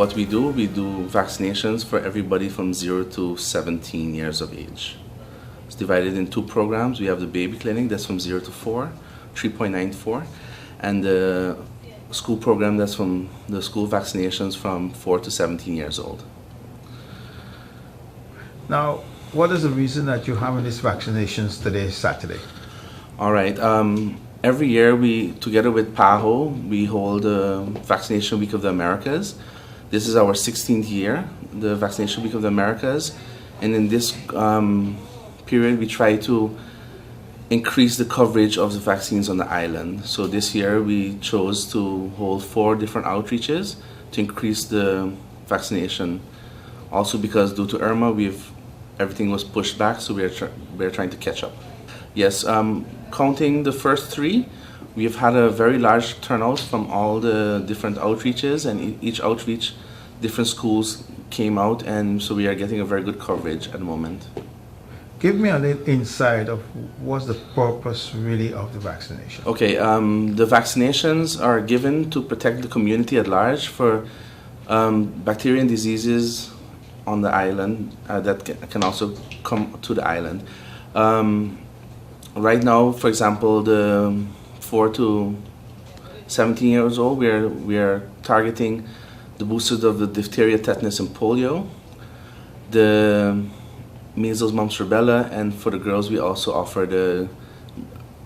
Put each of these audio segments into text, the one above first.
what we do vaccinations for everybody from 0 to 17 years of age. It's divided in 2 programs. We have the baby clinic that's from 0 to 4, 3.94, and the school program that's from the school vaccinations from 4 to 17 years old. Now, what is the reason that you're having these vaccinations today, Saturday? All right. Every year, together with PAHO, we hold a Vaccination Week of the Americas. This is our 16th year, the Vaccination Week of the Americas. And in this period, we try to increase the coverage of the vaccines on the island. So this year, we chose to hold 4 different outreaches to increase the vaccination. Also because due to Irma, everything was pushed back, so we're trying to catch up. Yes, counting the first 3, we've had a very large turnout from all the different outreaches, and each outreach, different schools came out, and so we are getting a very good coverage at the moment. Give me an insight of what's the purpose really of the vaccination. Okay, the vaccinations are given to protect the community at large for bacteria and diseases on the island that can also come to the island. Right now, for example, the 4 to 17 years old, we are targeting the boosters of the diphtheria, tetanus, and polio, the measles, mumps, rubella, and for the girls, we also offer the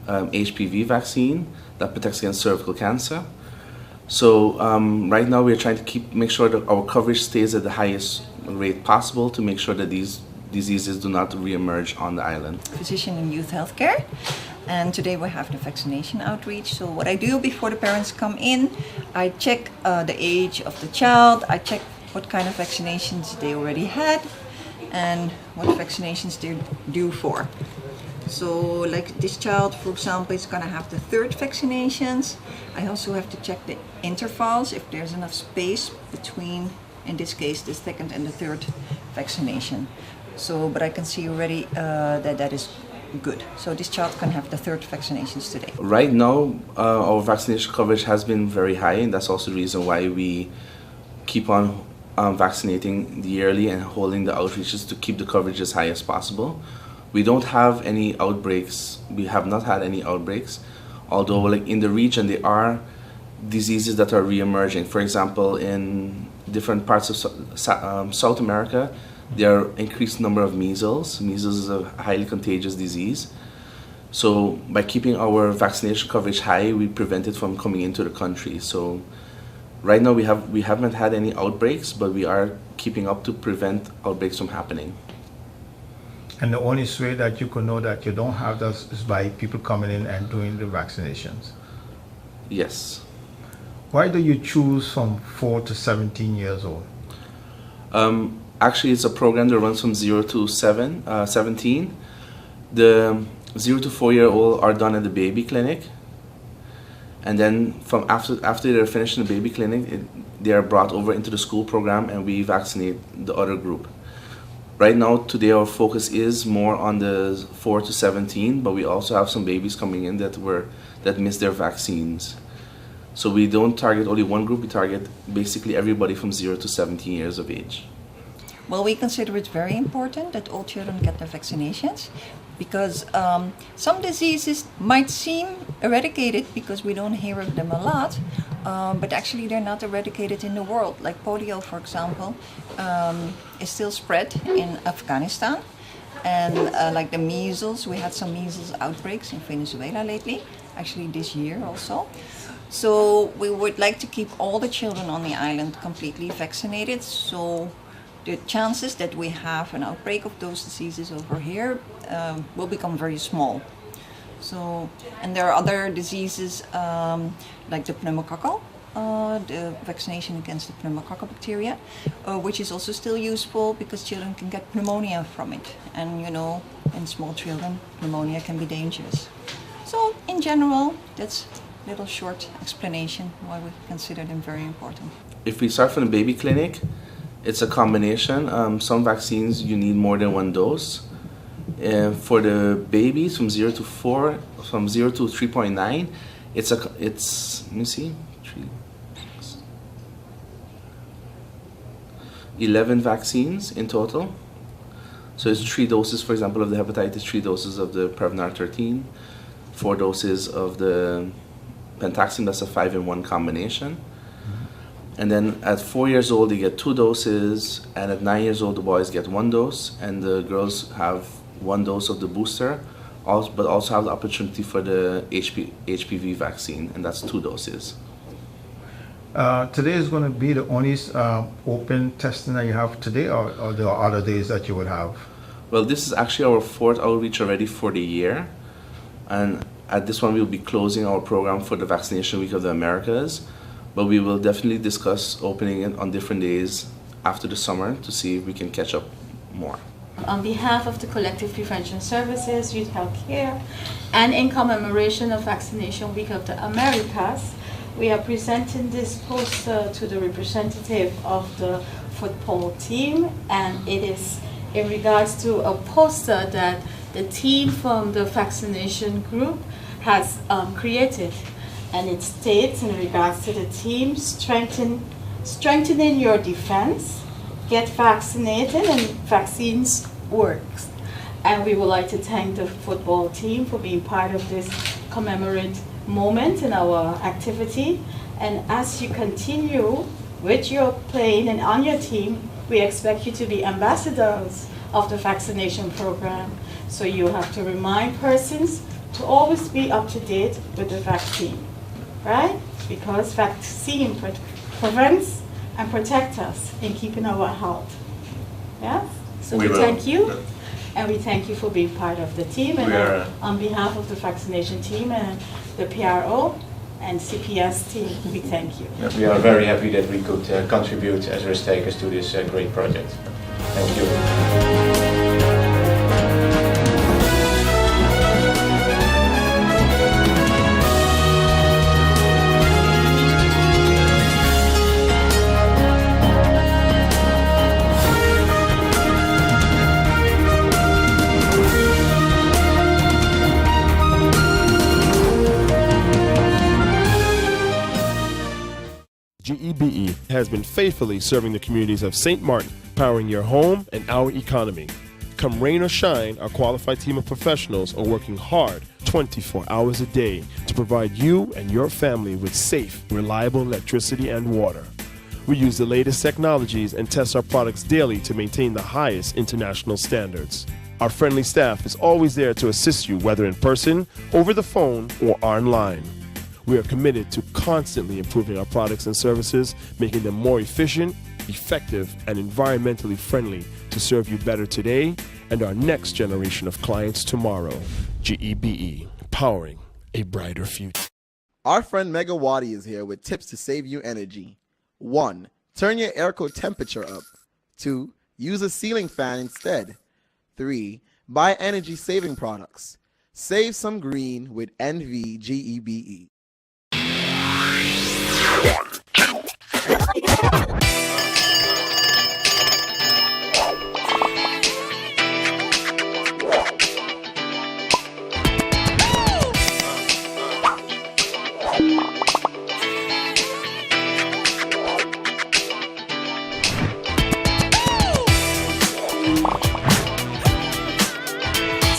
HPV vaccine that protects against cervical cancer. So right now, we're trying to make sure that our coverage stays at the highest rate possible to make sure that these diseases do not reemerge on the island. Physician in youth healthcare, and today we have the vaccination outreach. So what I do before the parents come in, I check the age of the child, I check what kind of vaccinations they already had and what vaccinations they're due for. So like this child, for example, is going to have the 3rd vaccinations. I also have to check the intervals, if there's enough space between, in this case, the 2nd and the 3rd vaccination. So, but I can see already that is good. So this child can have the 3rd vaccinations today. Right now, our vaccination coverage has been very high, and that's also the reason why we keep on vaccinating yearly and holding the outreaches to keep the coverage as high as possible. We don't have any outbreaks. We have not had any outbreaks, although like in the region there are diseases that are reemerging. For example, in different parts of South America, there are increased number of measles. Measles is a highly contagious disease. So by keeping our vaccination coverage high, we prevent it from coming into the country. So right now we haven't had any outbreaks, but we are keeping up to prevent outbreaks from happening. And the only way that you can know that you don't have this is by people coming in and doing the vaccinations. Yes. Why do you choose from 4 to 17 years old? Actually, it's a program that runs from 0 to 17. The 0 to 4-year-old are done at the baby clinic, and then from after they're finished in the baby clinic, they are brought over into the school program, and we vaccinate the other group. Right now, today our focus is more on the 4 to 17, but we also have some babies coming in that missed their vaccines. So we don't target only one group; we target basically everybody from 0 to 17 years of age. Well, we consider it very important that all children get their vaccinations because some diseases might seem eradicated because we don't hear of them a lot, but actually they're not eradicated in the world. Like polio, for example, is still spread in Afghanistan. And like the measles, we had some measles outbreaks in Venezuela lately, actually this year also. So we would like to keep all the children on the island completely vaccinated. So the chances that we have an outbreak of those diseases over here will become very small. So, and there are other diseases like the pneumococcal, the vaccination against the pneumococcal bacteria, which is also still useful because children can get pneumonia from it. And you know, in small children, pneumonia can be dangerous. So, in general, that's a little short explanation why we consider them very important. If we start from the baby clinic, it's a combination. Some vaccines you need more than 1 dose. For the babies from 0 to 4, from 0 to 3.9, it's let me see, 11 vaccines in total. So it's 3 doses, for example, of the hepatitis, 3 doses of the Prevnar 13, 4 doses of the Pentaxim, that's a 5-in-1 combination. And then at 4 years old, they get 2 doses, and at 9 years old, the boys get 1 dose, and the girls have 1 dose of the booster, but also have the opportunity for the HPV vaccine, and that's 2 doses. Today is going to be the only open testing that you have today, or there are other days that you would have? Well, this is actually our 4th outreach already for the year, and at this one we'll be closing our program for the Vaccination Week of the Americas, but we will definitely discuss opening it on different days after the summer to see if we can catch up more. On behalf of the Collective Prevention Services, Youth Health Care, and in commemoration of Vaccination Week of the Americas, we are presenting this poster to the representative of the football team, and it is in regards to a poster that the team from the vaccination group has created. And it states in regards to the team, strengthening your defense, get vaccinated, and vaccines works. And we would like to thank the football team for being part of this commemorative moment in our activity. And as you continue with your playing and on your team, we expect you to be ambassadors of the vaccination program. So you have to remind persons to always be up to date with the vaccine, right? Because vaccine prevents and protects us in keeping our health. Yes? So we thank you. And we thank you for being part of the team. And on behalf of the vaccination team and the PRO and CPS team, we thank you. We are very happy that we could contribute as risk takers to this great project. Thank you. GEBE has been faithfully serving the communities of St. Martin, powering your home and our economy. Come rain or shine, our qualified team of professionals are working hard 24 hours a day to provide you and your family with safe, reliable electricity and water. We use the latest technologies and test our products daily to maintain the highest international standards. Our friendly staff is always there to assist you, whether in person, over the phone, or online. We are committed to constantly improving our products and services, making them more efficient, effective, and environmentally friendly to serve you better today and our next generation of clients tomorrow. GEBE, powering a brighter future. Our friend Megawati is here with tips to save you energy. 1. Turn your airco temperature up. 2. Use a ceiling fan instead. 3. Buy energy-saving products. Save some green with NVGEBE.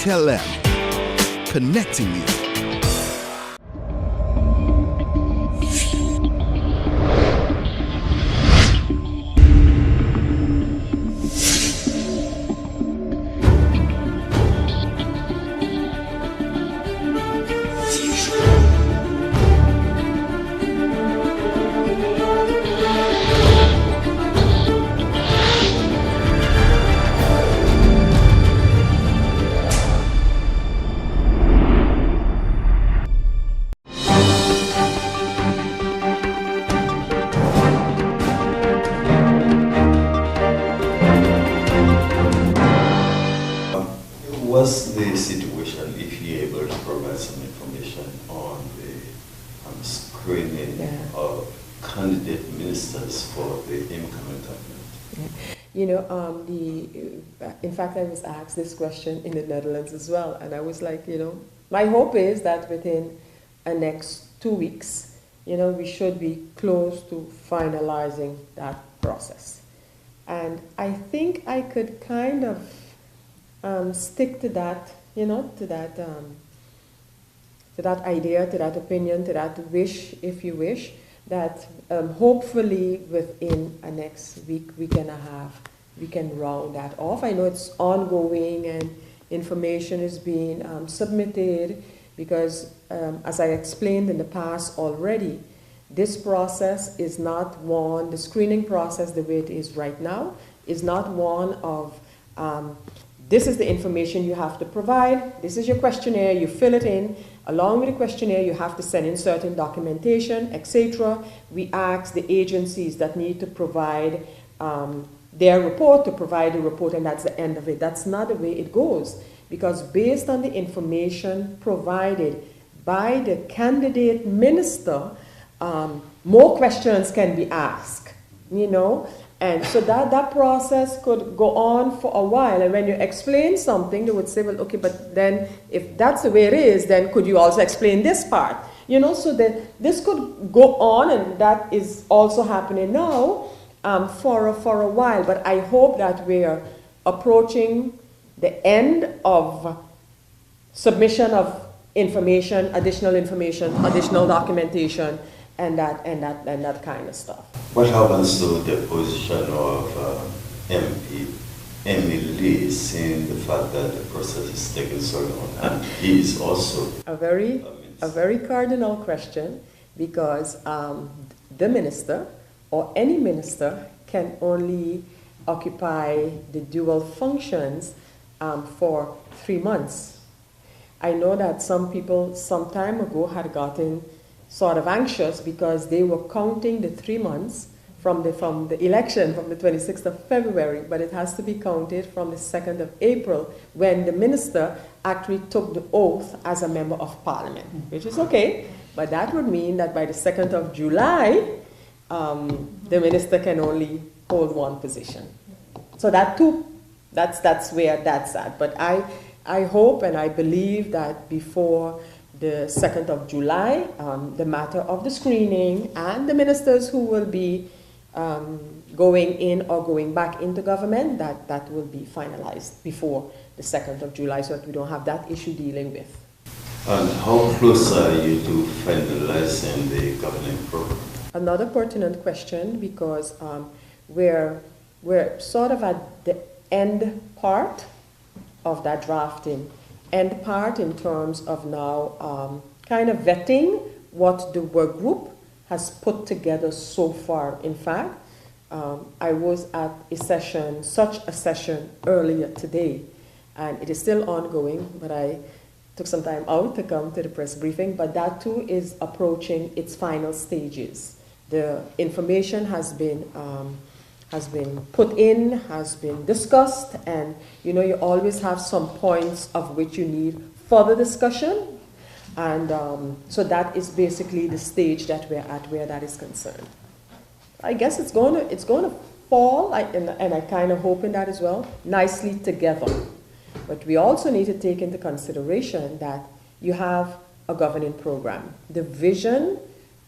Tell connecting you. What's the situation, if you're able to provide some information on the screening of candidate ministers for the incoming government? You know, in fact, I was asked this question in the Netherlands as well, and I was like, you know, my hope is that within the next 2 weeks, you know, we should be close to finalizing that process. And I think I could kind of stick to that, you know, to that idea, to that opinion, to that wish, if you wish, that hopefully within a next week and a half, we can round that off. I know it's ongoing and information is being submitted because, as I explained in the past already, this process is not one, the screening process the way it is right now, is not one of this is the information you have to provide, this is your questionnaire, you fill it in. Along with the questionnaire, you have to send in certain documentation, etc. We ask the agencies that need to provide their report to provide a report, and that's the end of it. That's not the way it goes, because based on the information provided by the candidate minister, more questions can be asked, you know. And so that process could go on for a while. And when you explain something, they would say, well, okay, but then if that's the way it is, then could you also explain this part? You know, so that this could go on, and that is also happening now for a while. But I hope that we're approaching the end of submission of information, additional documentation, and that kind of stuff. What happens to the position of MP Emily, seeing the fact that the process is taking so long, and he is also a very cardinal question, because the minister or any minister can only occupy the dual functions for 3 months. I know that some people some time ago had gotten sort of anxious because they were counting the 3 months from the election from the 26th of February, but it has to be counted from the 2nd of April when the minister actually took the oath as a member of parliament, which is okay, but that would mean that by the 2nd of July, the minister can only hold one position. So that too, that's where that's at. But I hope and I believe that before the 2nd of July, the matter of the screening and the ministers who will be going in or going back into government, that will be finalized before the 2nd of July, so that we don't have that issue dealing with. And how close are you to finalizing the governing program? Another pertinent question, because we're sort of at the end part of that drafting. End part in terms of now kind of vetting what the work group has put together so far. In fact, I was at such a session earlier today, and it is still ongoing, but I took some time out to come to the press briefing, but that too is approaching its final stages. The information has been put in, has been discussed, and you know, you always have some points of which you need further discussion, and so that is basically the stage that we're at where that is concerned. I guess it's going to fall, and I kind of hope in that as well, nicely together. But we also need to take into consideration that you have a governing program, the vision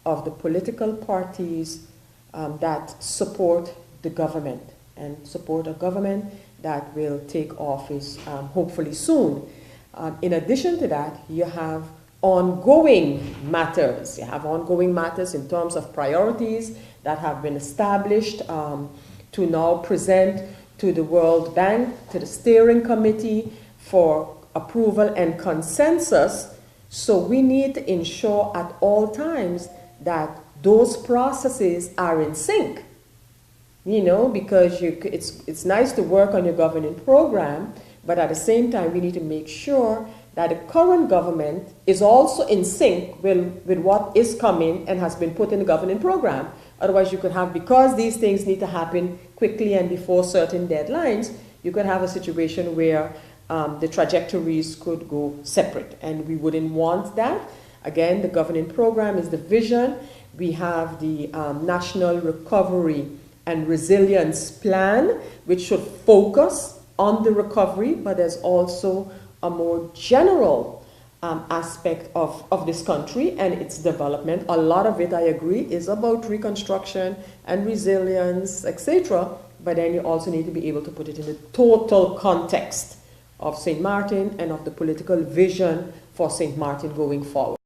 of the political parties that support the government and support a government that will take office hopefully soon. In addition to that, you have ongoing matters. You have ongoing matters in terms of priorities that have been established to now present to the World Bank, to the steering committee for approval and consensus. So we need to ensure at all times that those processes are in sync. You know, because it's nice to work on your governing program, but at the same time, we need to make sure that the current government is also in sync with what is coming and has been put in the governing program. Otherwise, you could have, because these things need to happen quickly and before certain deadlines, you could have a situation where the trajectories could go separate, and we wouldn't want that. Again, the governing program is the vision. We have the National Recovery and Resilience Plan, which should focus on the recovery, but there's also a more general aspect of this country and its development. A lot of it, I agree, is about reconstruction and resilience, etc. but then you also need to be able to put it in the total context of St. Martin and of the political vision for St. Martin going forward.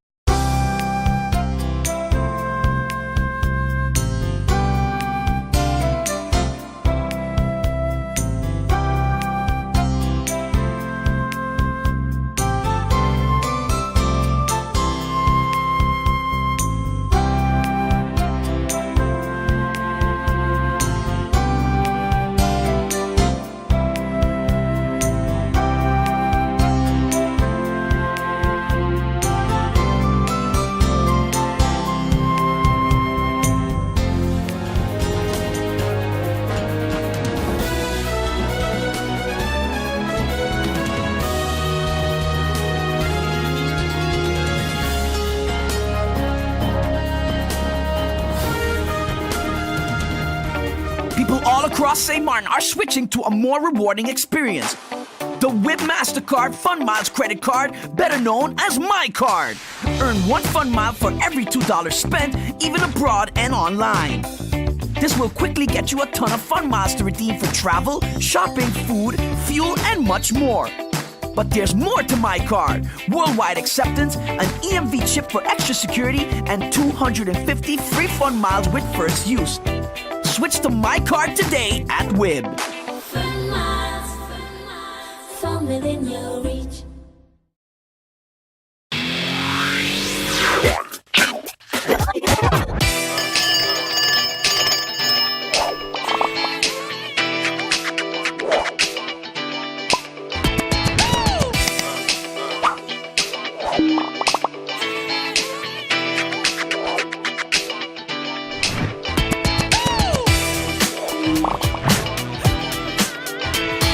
People all across St. Martin are switching to a more rewarding experience. The WIB MasterCard Fun Miles credit card, better known as My Card. Earn 1 Fun Mile for every $2 spent, even abroad and online. This will quickly get you a ton of Fun Miles to redeem for travel, shopping, food, fuel, and much more. But there's more to My Card. Worldwide acceptance, an EMV chip for extra security, and 250 free Fun Miles with first use. Switch to My Card today at WIB. Fun miles, from within your reach.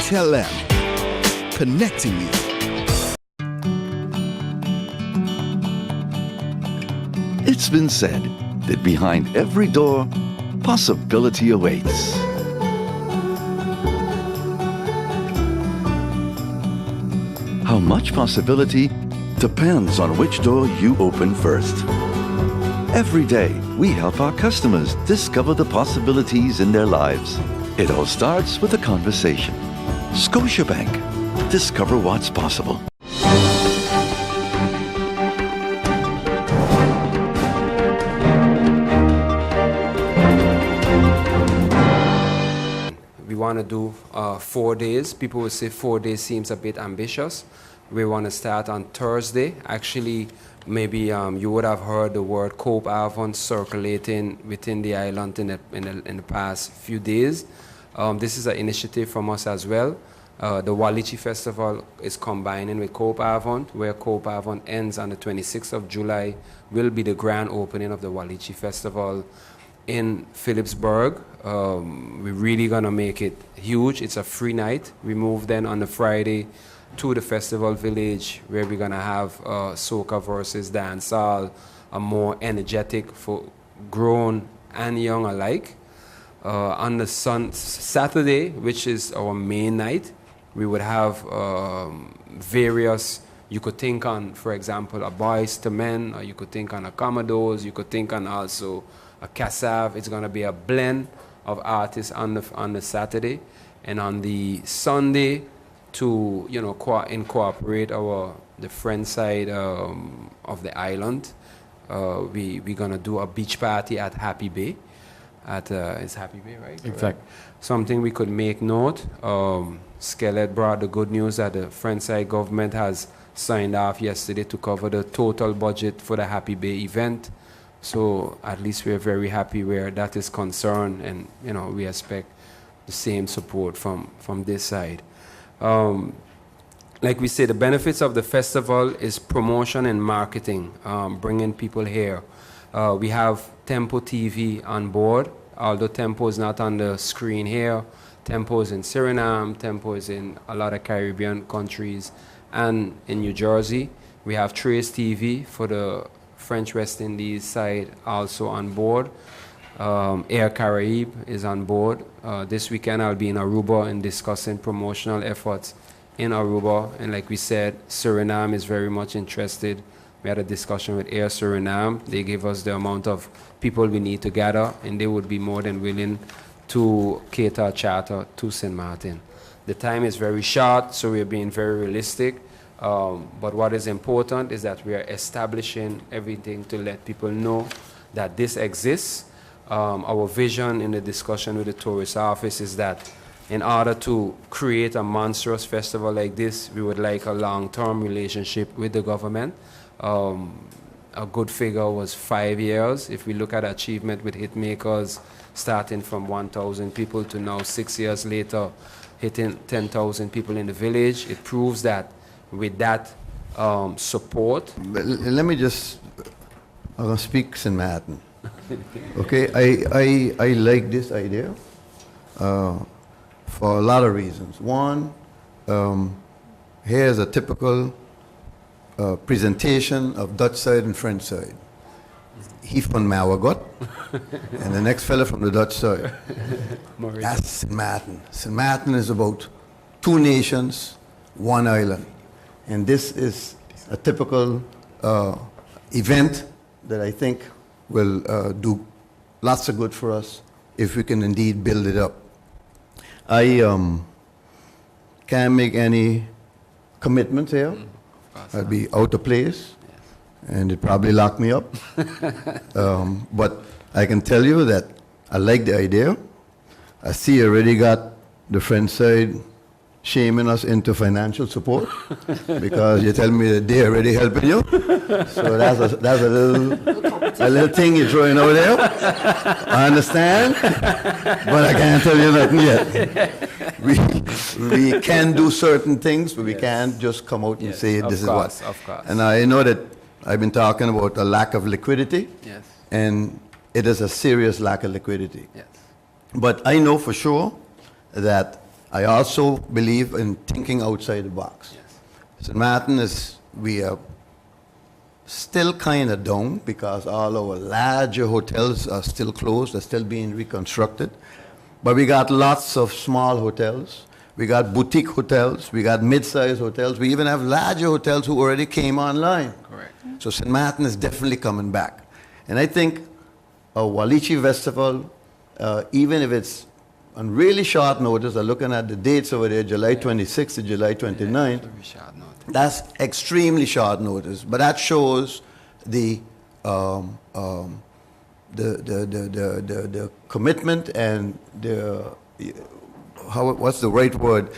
Tell them. Connecting you. It's been said that behind every door, possibility awaits. How much possibility depends on which door you open first. Every day, we help our customers discover the possibilities in their lives. It all starts with a conversation. Scotiabank. Discover what's possible. We want to do 4 days. People will say 4 days seems a bit ambitious. We want to start on Thursday. Actually, maybe you would have heard the word Cope Avon circulating within the island in the past few days. This is an initiative from us as well. The Walichi Festival is combining with Cope Avon, where Cope Avon ends on the 26th of July, will be the grand opening of the Walichi Festival in Phillipsburg. We're really going to make it huge. It's a free night. We move then on the Friday to the festival village, where we're going to have soca versus dancehall, a more energetic for grown and young alike. On the Saturday, which is our main night, we would have various, you could think on, for example, a Boys to Men, or you could think on a Commodores, you could think on also a Cassav. It's going to be a blend of artists on the Saturday. And on the Sunday, to incorporate the French side of the island, we're going to do a beach party at Happy Bay. It's Happy Bay, right? In fact, something we could make note. Skelet brought the good news that the French side government has signed off yesterday to cover the total budget for the Happy Bay event. So at least we're very happy where that is concerned, and we expect the same support from this side. Like we say, the benefits of the festival is promotion and marketing, bringing people here. We have Tempo TV on board, although Tempo is not on the screen here. Tempo is in Suriname, Tempo is in a lot of Caribbean countries, and in New Jersey. We have Trace TV for the French West Indies side also on board. Air Caraïbe is on board. This weekend I'll be in Aruba and discussing promotional efforts in Aruba. And like we said, Suriname is very much interested. We had a discussion with Air Suriname. They gave us the amount of people we need to gather, and they would be more than willing to cater a charter to St. Martin. The time is very short, so we're being very realistic. But what is important is that we are establishing everything to let people know that this exists. Our vision in the discussion with the tourist office is that in order to create a monstrous festival like this, we would like a long-term relationship with the government. A good figure was 5 years. If we look at achievement with Hitmakers, starting from 1,000 people to now 6 years later, hitting 10,000 people in the village, it proves that with that support. But let me just, I'm going to speak St. Martin. Okay, I like this idea for a lot of reasons. One, here's a typical presentation of Dutch side and French side. He from Mawagot, and the next fella from the Dutch side. That's St. Martin. St. Martin is about two nations, one island. And this is a typical event that I think will do lots of good for us if we can indeed build it up. I can't make any commitments here. I'd be out of place, and it'd probably lock me up. But I can tell you that I like the idea. I see you already got the French side shaming us into financial support because you tell me that they're already helping you. So that's a little thing you're throwing over there. I understand, but I can't tell you nothing yet. We can do certain things, but we can't just come out and say this is what. Of course. And I know that I've been talking about a lack of liquidity, Yes. and it is a serious lack of liquidity. Yes. But I know for sure that I also believe in thinking outside the box. Yes. St. Martin we are still kind of down because all our larger hotels are still closed, they're still being reconstructed. But we got lots of small hotels. We got boutique hotels. We got mid-sized hotels. We even have larger hotels who already came online. Correct. So St. Martin is definitely coming back. And I think a Walichi Festival, even if it's on really short notice, I'm looking at the dates over there, July 26th to July 29th. That's extremely short notice, but that shows the commitment and what's the right word?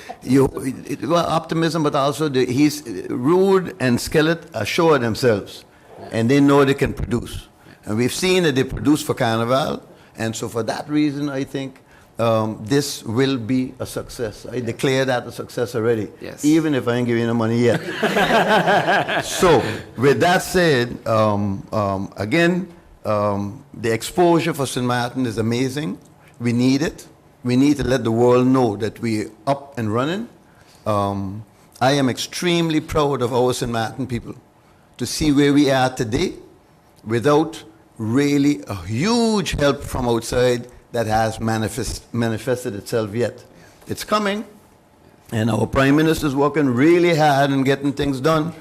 Optimism, but also he's Rude and Skillet are sure of themselves, and they know they can produce. And we've seen that they produce for Carnival, and so for that reason, I think this will be a success. I declare that a success already, even if I ain't giving you no money yet. So, with that said, again, the exposure for St. Martin is amazing. We need it. We need to let the world know that we're up and running. I am extremely proud of our St. Martin people to see where we are today without really a huge help from outside that has manifested itself yet. It's coming, and our Prime Minister is working really hard in getting things done.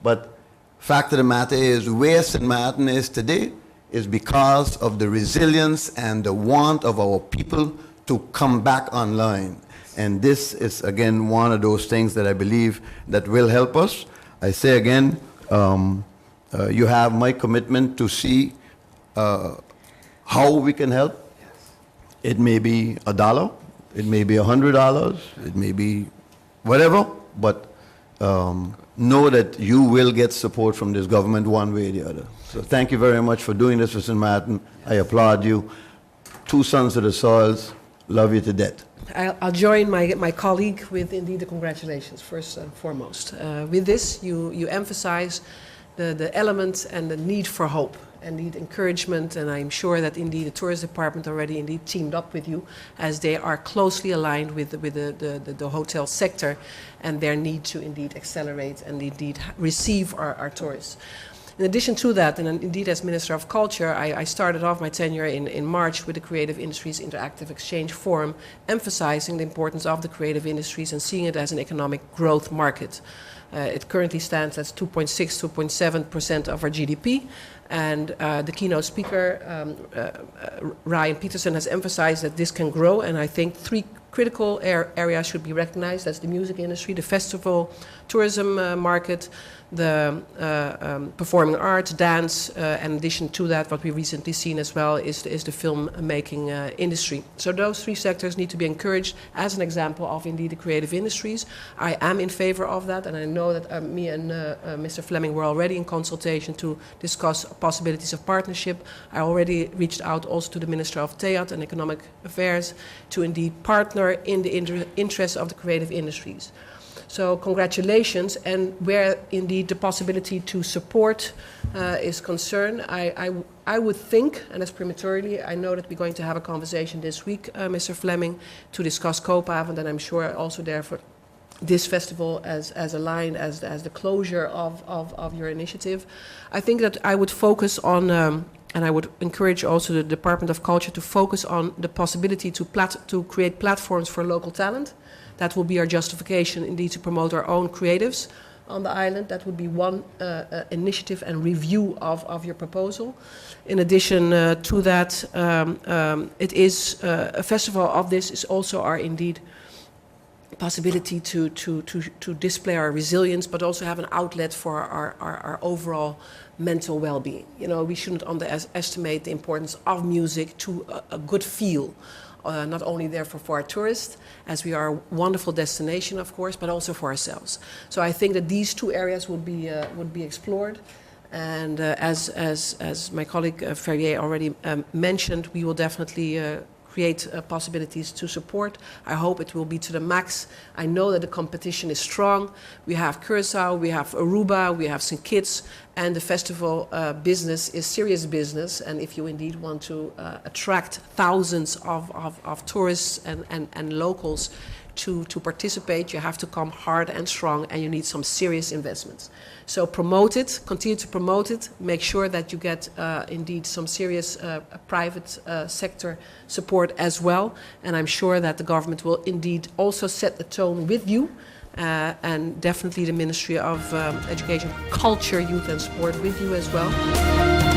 But fact of the matter is, where St. Martin is today is because of the resilience and the want of our people to come back online. And this is, again, one of those things that I believe that will help us. I say again, you have my commitment to see how we can help. It may be $1, it may be $100, it may be whatever, but know that you will get support from this government one way or the other. So thank you very much for doing this for St. Martin. I applaud you. Two sons of the soils, love you to death. I'll join my colleague with indeed the congratulations, first and foremost. With this, you emphasize the element and the need for hope and need encouragement, and I'm sure that indeed the tourism department already indeed teamed up with you, as they are closely aligned with the hotel sector and their need to indeed accelerate and indeed receive our tourists. In addition to that, and indeed as Minister of Culture, I started off my tenure in March with the Creative Industries Interactive Exchange Forum, emphasizing the importance of the creative industries and seeing it as an economic growth market. It currently stands at 2.6, 2.7% of our GDP. And the keynote speaker, Ryan Peterson, has emphasized that this can grow. And I think three critical areas should be recognized. That's the music industry, the festival, tourism market, the performing arts, dance, and in addition to that, what we've recently seen as well is the film-making industry. So those three sectors need to be encouraged as an example of indeed the creative industries. I am in favor of that, and I know that me and Mr. Fleming were already in consultation to discuss possibilities of partnership. I already reached out also to the Minister of Theat and Economic Affairs to indeed partner in the interest of the creative industries. So congratulations, and where indeed the possibility to support is concerned, I would think, and that's prematurely, I know that we're going to have a conversation this week, Mr. Fleming, to discuss Koopavond, and I'm sure also therefore this festival as a line, as the closure of your initiative. I think that I would focus on, and I would encourage also the Department of Culture to focus on the possibility to create platforms for local talent. That will be our justification, indeed, to promote our own creatives on the island. That would be one initiative and review of your proposal. In addition to that, it is a festival of this is also our indeed possibility to display our resilience, but also have an outlet for our overall mental well-being. You know, we shouldn't underestimate the importance of music to a good feel. Not only therefore for our tourists, as we are a wonderful destination, of course, but also for ourselves. So I think that these two areas would be explored. And as my colleague Ferrier already mentioned, we will definitely create possibilities to support. I hope it will be to the max. I know that the competition is strong. We have Curaçao, we have Aruba, we have St. Kitts, and the festival business is serious business. And if you indeed want to attract thousands of tourists and locals to participate, you have to come hard and strong, and you need some serious investments. So promote it, continue to promote it, make sure that you get indeed some serious private sector support as well. And I'm sure that the government will indeed also set the tone with you, and definitely the Ministry of Education, Culture, Youth and Sport with you as well.